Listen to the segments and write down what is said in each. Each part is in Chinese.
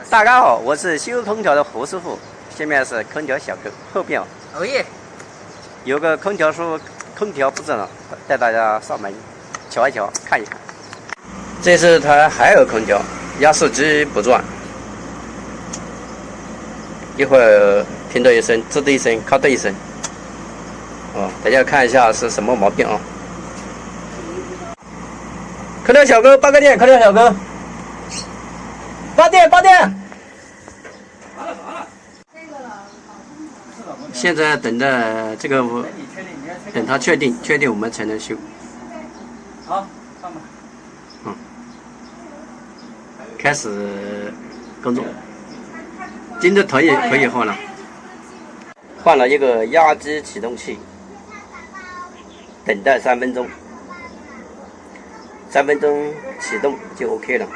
大家好，我是修空调的胡师傅，下面是空调小哥，后边哦耶，有个空调说空调不正了，带大家上门瞧一瞧，看一看。这是台海尔空调，压缩机不转，一会儿听到一声吱的一声，咔的一声，大家看一下是什么毛病啊？空调小哥，8个电，空调小哥。拔电，拔电！现在等待这个，等他确定我们才能修。好，上吧。开始工作。金的头也可以换了，换了一个压机启动器，等待3分钟，3分钟启动就 OK 了。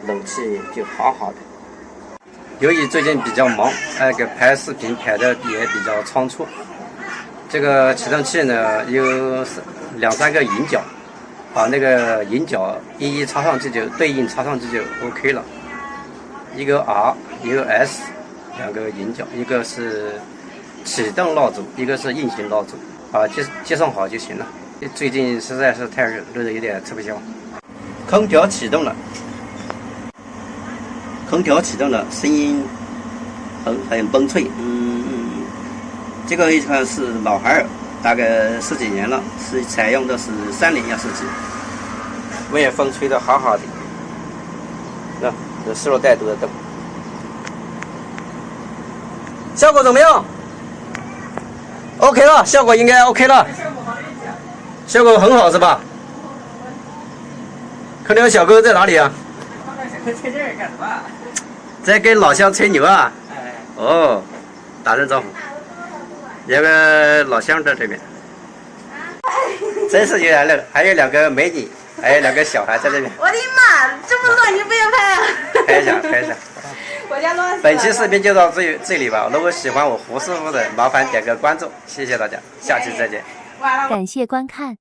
冷气就好好的。由于最近比较忙，给拍视频拍的也比较仓促。这个启动器呢有2、3个引脚，把那个引脚一插上去就对应插上去就 OK 了。一个 R， 一个 S，2个引脚，一个是启动蜡烛，一个是运行蜡烛，接上好就行了。最近实在是太热，热的有点吃不消。空调启动了。空调启动了，声音很崩脆。这个一看是老海尔，大概10几年了，是采用的是30压缩机。外风吹得好好的，这湿热带都在动。效果怎么样 ？OK 了，效果应该 OK 了。效果很好是吧？空调小哥在哪里啊？吹这干什么？在跟老乡吹牛啊！哦，打声招呼。有个老乡在这边，真是有点热。还有2个美女，还有2个小孩在这边。我的妈，这么热你不要拍啊！拍一下，拍一下。我家乱死了。本期视频就到这里吧。如果喜欢我胡师傅的，麻烦点个关注，谢谢大家，下期再见。感谢观看。